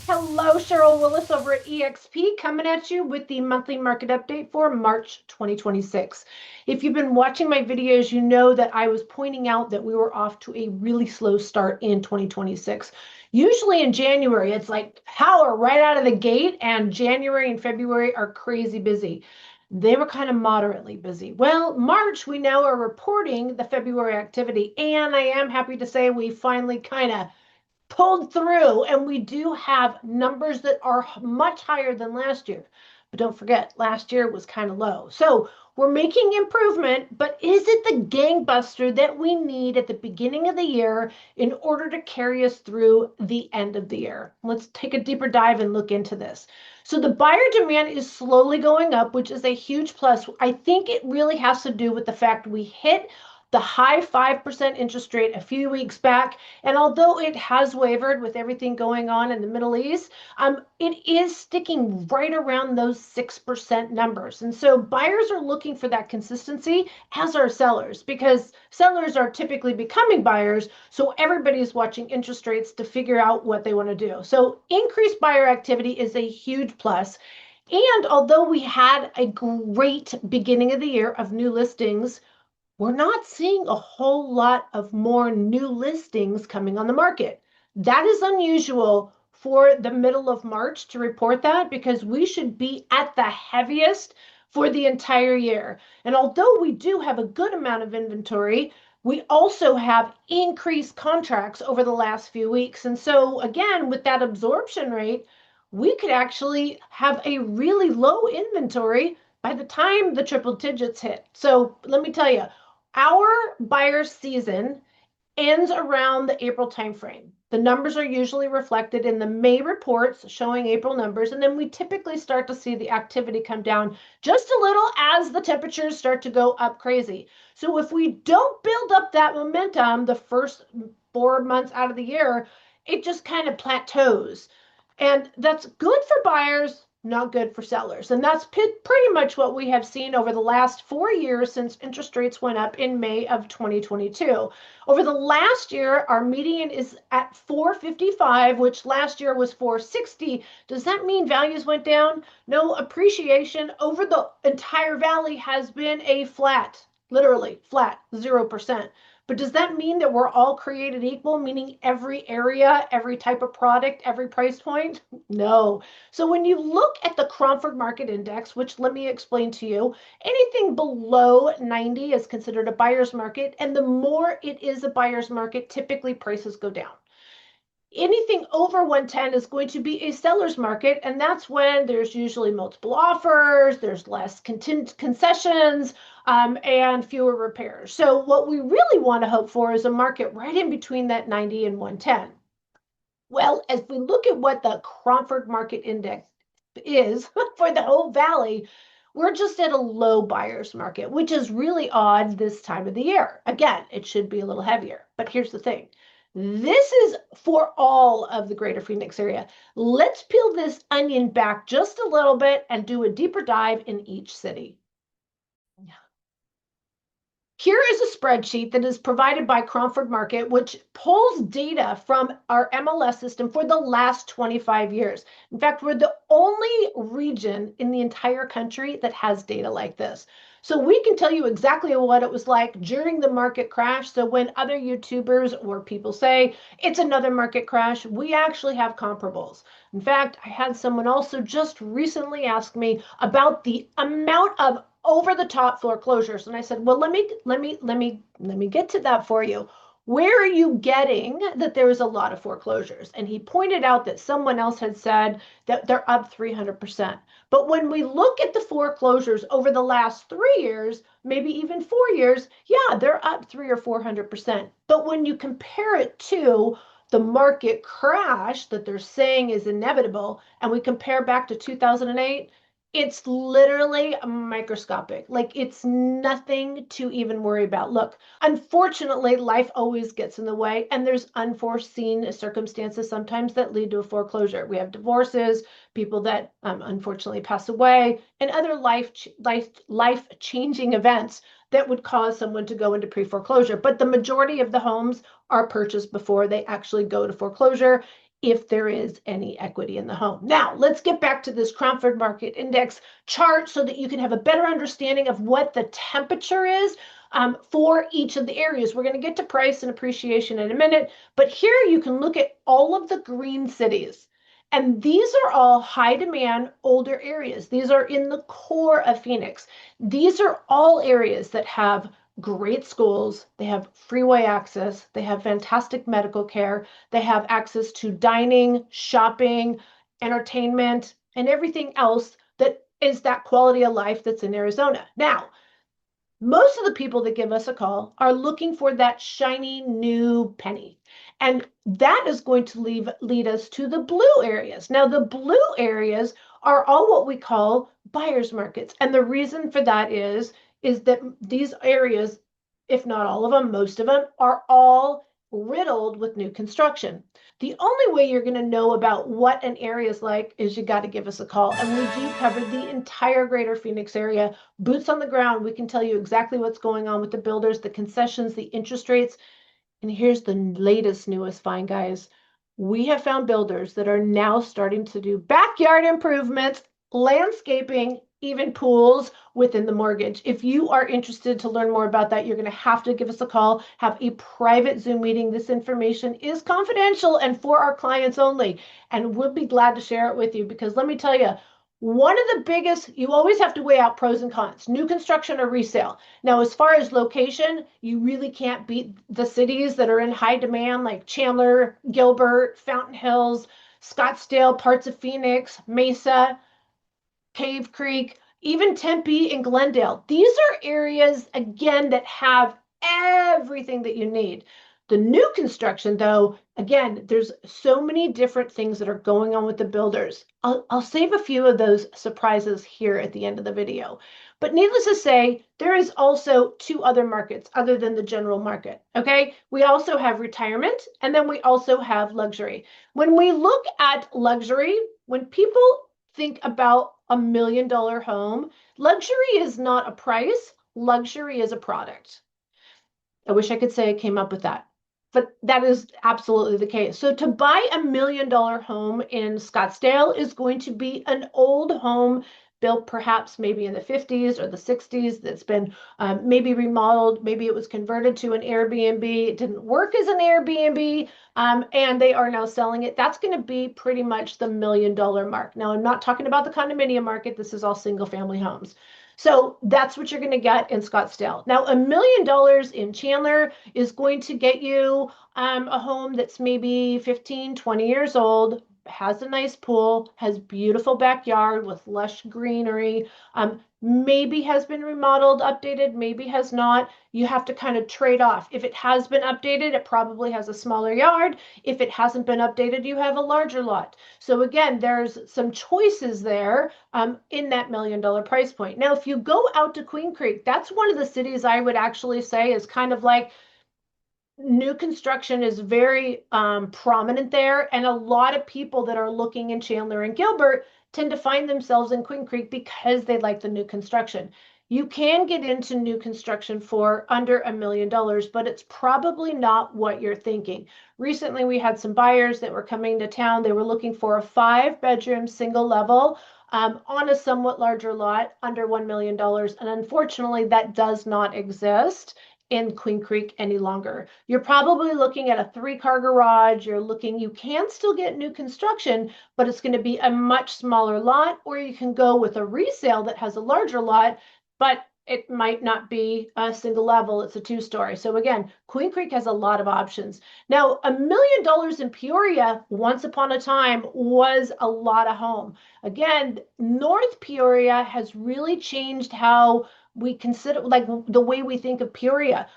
Hello, Cheryl Willis over at eXp coming at you with the monthly market update for March 2026. If you've been watching my videos, you know that I was pointing out that we were off to a really slow start in 2026. Usually in January, it's like power right out of the gate, and January and February are crazy busy. They were kind of moderately busy. Well, March, we now are reporting the February activity, and I am happy to say we finally kind of pulled through, and we do have numbers that are much higher than last year. But don't forget, last year was kind of low. So we're making improvement, but is it the gangbuster that we need at the beginning of the year in order to carry us through the end of the year? Let's take a deeper dive and look into this. So the buyer demand is slowly going up, which is a huge plus. I think it really has to do with the fact we hit the high 5% interest rate a few weeks back. And although it has wavered with everything going on in the Middle East, it is sticking right around those 6% numbers. And so buyers are looking for that consistency, as are sellers, because sellers are typically becoming buyers. So everybody's watching interest rates to figure out what they want to do. So increased buyer activity is a huge plus. And although we had a great beginning of the year of new listings, we're not seeing a whole lot of more new listings coming on the market. That is unusual for the middle of March to report that, because we should be at the heaviest for the entire year. And although we do have a good amount of inventory, we also have increased contracts over the last few weeks. And so again, with that absorption rate, we could actually have a really low inventory by the time the triple digits hit. So let me tell you, our buyer season ends around the April timeframe. The numbers are usually reflected in the May reports showing April numbers, and then we typically start to see the activity come down just a little as the temperatures start to go up crazy. So if we don't build up that momentum the first 4 months out of the year, it just kind of plateaus. And that's good for buyers, not good for sellers. And that's pretty much what we have seen over the last 4 years since interest rates went up in May of 2022. Over the last year, our median is at 455, which last year was 460. Does that mean values went down? No, appreciation over the entire valley has been a flat, literally flat, 0%. But does that mean that we're all created equal, meaning every area, every type of product, every price point? No. So when you look at the Cromford Market Index, which let me explain to you, anything below 90 is considered a buyer's market. And the more it is a buyer's market, typically prices go down. Anything over 110 is going to be a seller's market, and that's when there's usually multiple offers, there's less concessions, and fewer repairs. So what we really want to hope for is a market right in between that 90 and 110. Well, as we look at what the Cromford Market Index is for the whole valley, we're just at a low buyer's market, which is really odd this time of the year. Again, it should be a little heavier, but here's the thing. This is for all of the greater Phoenix area. Let's peel this onion back just a little bit and do a deeper dive in each city. Here is a spreadsheet that is provided by Cromford Market, which pulls data from our MLS system for the last 25 years. In fact, we're the only region in the entire country that has data like this. So we can tell you exactly what it was like during the market crash. So when other YouTubers or people say it's another market crash, we actually have comparables. In fact, I had someone also just recently ask me about the amount of over the top foreclosures. And I said, well, let me get to that for you. Where are you getting that there is a lot of foreclosures? And he pointed out that someone else had said that they're up 300%. But when we look at the foreclosures over the last 3 years, maybe even 4 years, yeah, they're up 300 or 400%. But when you compare it to the market crash that they're saying is inevitable, and we compare back to 2008, it's literally microscopic. Like, it's nothing to even worry about. Look, unfortunately, life always gets in the way, and there's unforeseen circumstances sometimes that lead to a foreclosure. We have divorces, people that unfortunately pass away, and other life-changing events that would cause someone to go into pre-foreclosure. But the majority of the homes are purchased before they actually go to foreclosure. if there is any equity in the home. Now, let's get back to this Cromford Market Index chart so that you can have a better understanding of what the temperature is for each of the areas. We're going to get to price and appreciation in a minute, but here you can look at all of the green cities. And these are all high demand, older areas. These are in the core of Phoenix. These are all areas that have great schools, they have freeway access, they have fantastic medical care, they have access to dining, shopping, entertainment, and everything else that is that quality of life that's in Arizona. Now, most of the people that give us a call are looking for that shiny new penny. And that is going to lead us to the blue areas. Now, the blue areas are all what we call buyer's markets. And the reason for that is that these areas, if not all of them, most of them, are all riddled with new construction. The only way you're going to know about what an area is like is you got to give us a call. And we do cover the entire greater Phoenix area, boots on the ground. We can tell you exactly what's going on with the builders, the concessions, the interest rates. And here's the latest, newest find, guys. We have found builders that are now starting to do backyard improvements, landscaping, even pools within the mortgage. If you are interested to learn more about that, you're going to have to give us a call, have a private Zoom meeting. This information is confidential and for our clients only. And we'll be glad to share it with you because let me tell you, one of the biggest, you always have to weigh out pros and cons, new construction or resale. Now, as far as location, you really can't beat the cities that are in high demand like Chandler, Gilbert, Fountain Hills, Scottsdale, parts of Phoenix, Mesa, Cave Creek, even Tempe and Glendale. These are areas, again, that have everything that you need. The new construction, though, again, there's so many different things that are going on with the builders. I'll save a few of those surprises here at the end of the video. But needless to say, there is also two other markets other than the general market, okay? We also have retirement, and then we also have luxury. When we look at luxury, when people think about $1 million home, luxury is not a price, luxury is a product. I wish I could say I came up with that, but that is absolutely the case. So to buy $1 million home in Scottsdale is going to be an old home built perhaps maybe in the 50s or the 60s that's been maybe remodeled, maybe it was converted to an Airbnb, it didn't work as an Airbnb, and they are now selling it. That's going to be pretty much the $1 million mark. Now, I'm not talking about the condominium market. This is all single family homes. So that's what you're going to get in Scottsdale. Now, $1 million in Chandler is going to get you a home that's maybe 15, 20 years old, has a nice pool, has beautiful backyard with lush greenery, maybe has been remodeled, updated, maybe has not. You have to kind of trade off. If it has been updated, it probably has a smaller yard. If it hasn't been updated, you have a larger lot. So again, there's some choices there in that $1 million price point. Now, if you go out to Queen Creek, that's one of the cities I would actually say is kind of like new construction is very prominent there. And a lot of people that are looking in Chandler and Gilbert tend to find themselves in Queen Creek because they like the new construction. You can get into new construction for under $1 million, but it's probably not what you're thinking. Recently, we had some buyers that were coming to town. They were looking for a 5-bedroom single level on a somewhat larger lot under $1 million. And unfortunately, that does not exist in Queen Creek any longer. You're probably looking at a 3-car garage. You can still get new construction, but it's going to be a much smaller lot, or you can go with a resale that has a larger lot, but it might not be a single level. It's a 2-story. So again, Queen Creek has a lot of options. Now, $1 million in Peoria, once upon a time, was a lot of home. Again, North Peoria has really changed how we consider, like the way we think of Peoria.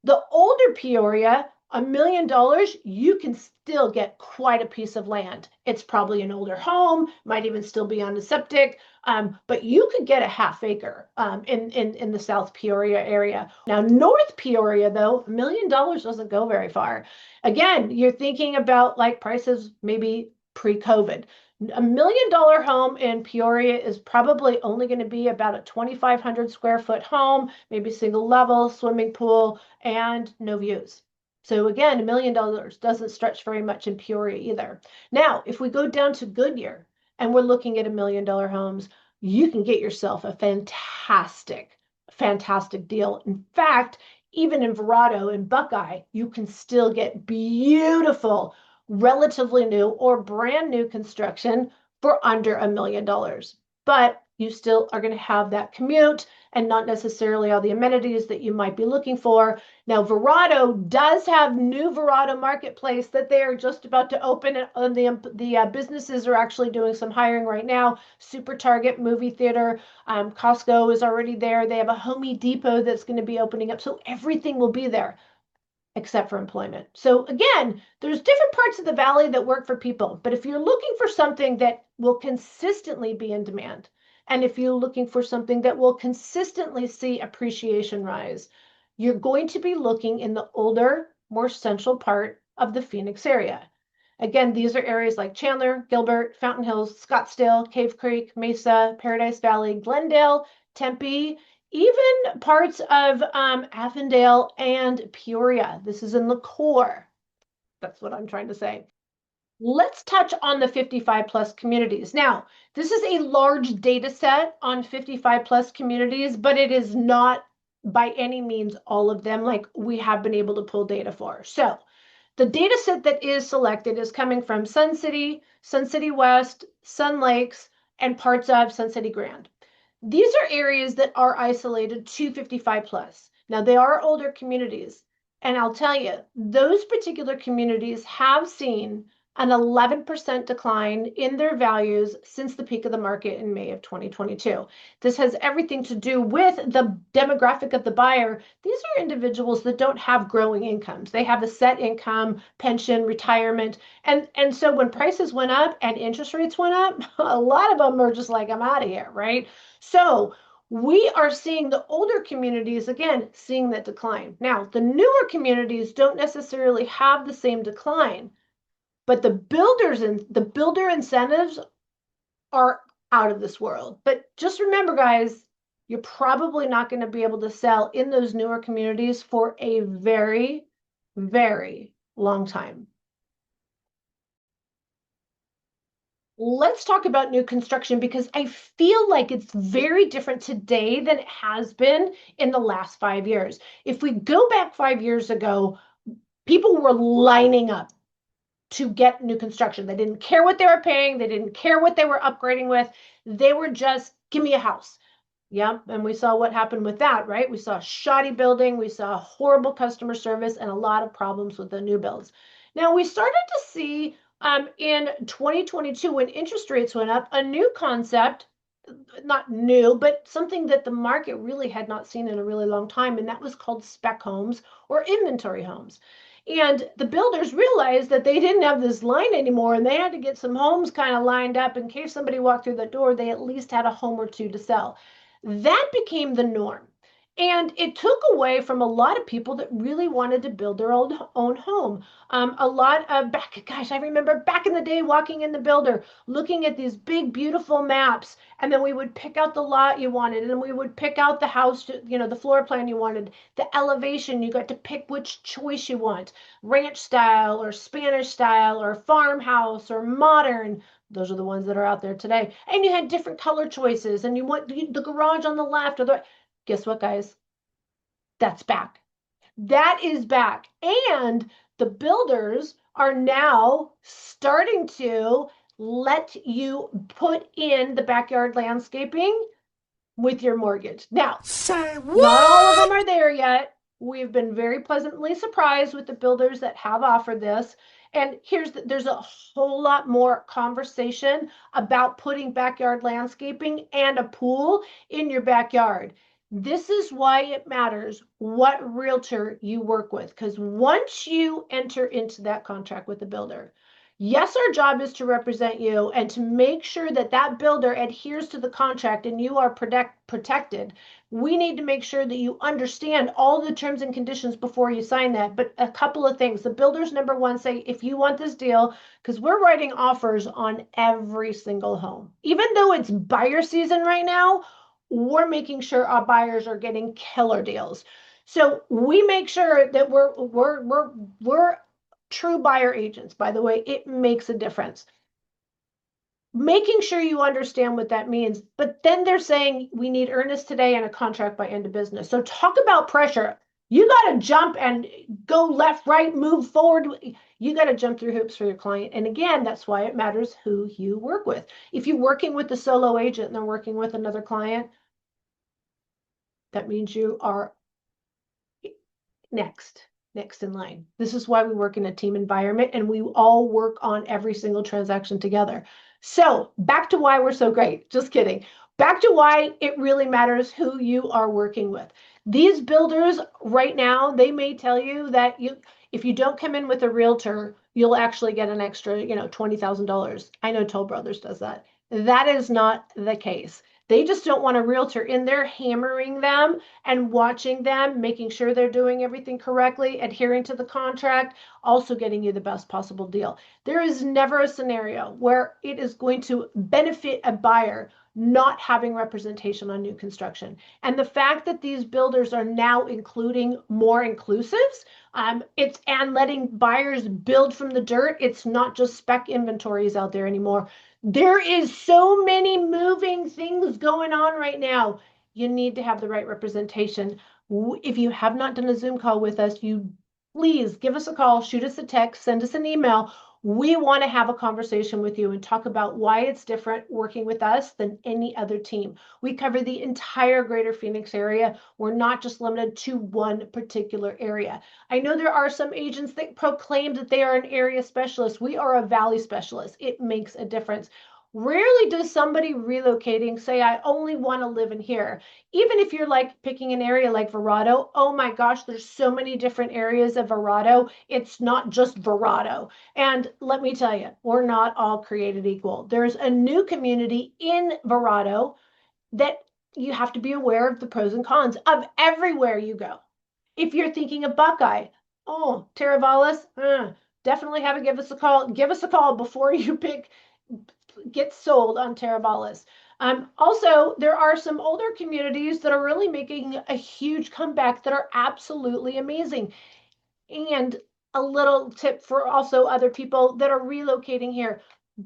The older Peoria, $1 million, you can still get quite a piece of land. It's probably an older home, might even still be on the septic, but you could get a half acre in the South Peoria area. Now, North Peoria, though, $1 million doesn't go very far. Again, you're thinking about like prices maybe pre-COVID. $1 million home in Peoria is probably only going to be about a 2,500 square foot home, maybe single level, swimming pool, and no views. So again, $1 million doesn't stretch very much in Peoria either. Now, if we go down to Goodyear and we're looking at $1 million homes, you can get yourself a fantastic, fantastic deal. In fact, even in Verrado and Buckeye, you can still get beautiful, relatively new or brand new construction for under $1 million. But you still are going to have that commute and not necessarily all the amenities that you might be looking for. Now, Verrado does have new Verrado Marketplace that they are just about to open. The businesses are actually doing some hiring right now. Super Target movie theater, Costco is already there. They have a Home Depot that's going to be opening up. So everything will be there except for employment. So again, there's different parts of the valley that work for people. But if you're looking for something that will consistently be in demand, and if you're looking for something that will consistently see appreciation rise, you're going to be looking in the older, more central part of the Phoenix area. Again, these are areas like Chandler, Gilbert, Fountain Hills, Scottsdale, Cave Creek, Mesa, Paradise Valley, Glendale, Tempe, even parts of Avondale and Peoria. This is in the core. That's what I'm trying to say. Let's touch on the 55 plus communities. Now, this is a large data set on 55 plus communities, but it is not by any means all of them like we have been able to pull data for. So the data set that is selected is coming from Sun City, Sun City West, Sun Lakes, and parts of Sun City Grand. These are areas that are isolated to 55 plus. Now, they are older communities. And I'll tell you, those particular communities have seen an 11% decline in their values since the peak of the market in May of 2022. This has everything to do with the demographic of the buyer. These are individuals that don't have growing incomes. They have a set income, pension, retirement. And so when prices went up and interest rates went up, a lot of them are just like, I'm out of here, right? So we are seeing the older communities, again, seeing that decline. Now, the newer communities don't necessarily have the same decline, but the builder incentives are out of this world. But just remember, guys, you're probably not going to be able to sell in those newer communities for a very, very long time. Let's talk about new construction because I feel like it's very different today than it has been in the last 5 years. If we go back 5 years ago, people were lining up to get new construction. They didn't care what they were paying. They didn't care what they were upgrading with. They were just, give me a house. Yeah, and we saw what happened with that, right? We saw shoddy building, we saw horrible customer service, and a lot of problems with the new builds. Now, we started to see in 2022, when interest rates went up, a new concept, not new, but something that the market really had not seen in a really long time, and that was called spec homes or inventory homes. And the builders realized that they didn't have this line anymore, and they had to get some homes kind of lined up in case somebody walked through the door, they at least had a home or two to sell. That became the norm. And it took away from a lot of people that really wanted to build their own home. A lot of gosh, I remember back in the day walking in the builder, looking at these big, beautiful maps, and then we would pick out the lot you wanted, and then we would pick out the house, the floor plan you wanted, the elevation, you got to pick which choice you want, ranch style or Spanish style or farmhouse or modern. Those are the ones that are out there today. And you had different color choices, and you want the garage on the left or the right. Guess what, guys? That's back. That is back. And the builders are now starting to let you put in the backyard landscaping with your mortgage. Now, Say not all of them what? are there yet. We've been very pleasantly surprised with the builders that have offered this. And there's a whole lot more conversation about putting backyard landscaping and a pool in your backyard. This is why it matters what realtor you work with, because once you enter into that contract with the builder, yes, our job is to represent you and to make sure that that builder adheres to the contract and you are protected. We need to make sure that you understand all the terms and conditions before you sign that. But a couple of things. The builders, number one, say, if you want this deal, because we're writing offers on every single home. Even though it's buyer season right now, we're making sure our buyers are getting killer deals. So we make sure that we're true buyer agents. By the way, it makes a difference. Making sure you understand what that means. But then they're saying we need earnest today and a contract by end of business. So talk about pressure. You got to jump and go left, right, move forward. You got to jump through hoops for your client. And again, that's why it matters who you work with. If you're working with a solo agent and they're working with another client, that means you are next in line. This is why we work in a team environment and we all work on every single transaction together. So back to why we're so great. Just kidding. Back to why it really matters who you are working with. These builders right now, they may tell you that if you don't come in with a realtor, you'll actually get an extra, $20,000. I know Toll Brothers does that. That is not the case. They just don't want a realtor in there hammering them and watching them, making sure they're doing everything correctly, adhering to the contract, also getting you the best possible deal. There is never a scenario where it is going to benefit a buyer not having representation on new construction. And the fact that these builders are now including more inclusives, and letting buyers build from the dirt. It's not just spec inventories out there anymore. There is so many moving things going on right now. You need to have the right representation. If you have not done a Zoom call with us, you please give us a call, shoot us a text, send us an email. We want to have a conversation with you and talk about why it's different working with us than any other team. We cover the entire greater Phoenix area. We're not just limited to one particular area. I know there are some agents that proclaim that they are an area specialist. We are a valley specialist. It makes a difference. Rarely does somebody relocating say, I only want to live in here. Even if you're like picking an area like Verrado, oh my gosh, there's so many different areas of Verrado. It's not just Verrado. And let me tell you, we're not all created equal. There's a new community in Verrado that you have to be aware of the pros and cons of everywhere you go. If you're thinking of Buckeye, oh, Teravalis, definitely have to give us a call. Give us a call before you get sold on Teravalis. Also, there are some older communities that are really making a huge comeback that are absolutely amazing. And a little tip for also other people that are relocating here.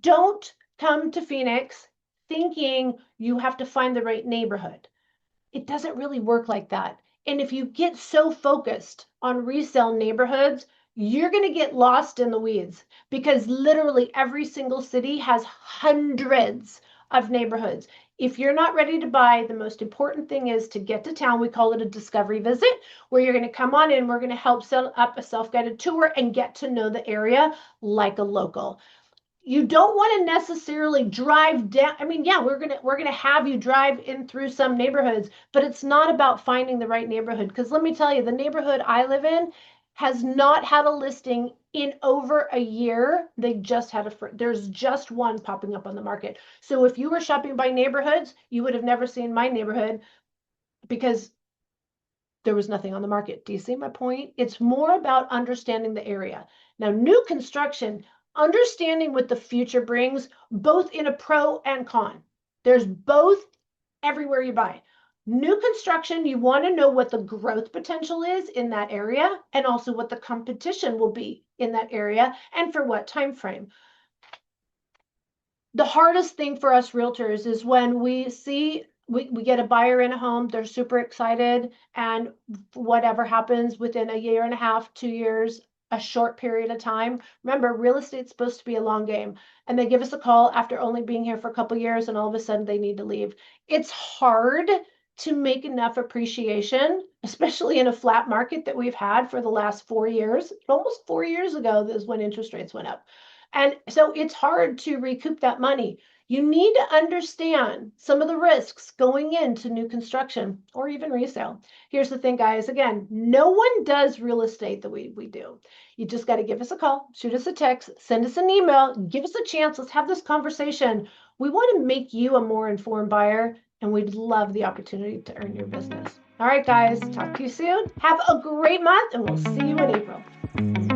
Don't come to Phoenix thinking you have to find the right neighborhood. It doesn't really work like that. And if you get so focused on resale neighborhoods, you're going to get lost in the weeds because literally every single city has hundreds of neighborhoods. If you're not ready to buy, the most important thing is to get to town. We call it a discovery visit, where you're going to come on in. We're going to help set up a self-guided tour and get to know the area like a local. You don't want to necessarily drive down. I mean, yeah, we're gonna have you drive in through some neighborhoods, but it's not about finding the right neighborhood. Because let me tell you, the neighborhood I live in has not had a listing in over a year. They just had there's just one popping up on the market. So if you were shopping by neighborhoods, you would have never seen my neighborhood because there was nothing on the market. Do you see my point? It's more about understanding the area. Now, new construction, understanding what the future brings, both in a pro and con. There's both everywhere you buy. New construction, you want to know what the growth potential is in that area and also what the competition will be in that area and for what time frame. The hardest thing for us realtors is when we see we get a buyer in a home, they're super excited, and whatever happens within a year and a half, 2 years, a short period of time. Remember, real estate's supposed to be a long game, and they give us a call after only being here for a couple years, and all of a sudden they need to leave. It's hard to make enough appreciation, especially in a flat market that we've had for the last 4 years. Almost 4 years ago is when interest rates went up. And so it's hard to recoup that money. You need to understand some of the risks going into new construction or even resale. Here's the thing, guys. Again, no one does real estate the way we do. You just got to give us a call, shoot us a text, send us an email, give us a chance. Let's have this conversation. We want to make you a more informed buyer, and we'd love the opportunity to earn your business. All right, guys, talk to you soon. Have a great month, and we'll see you in April.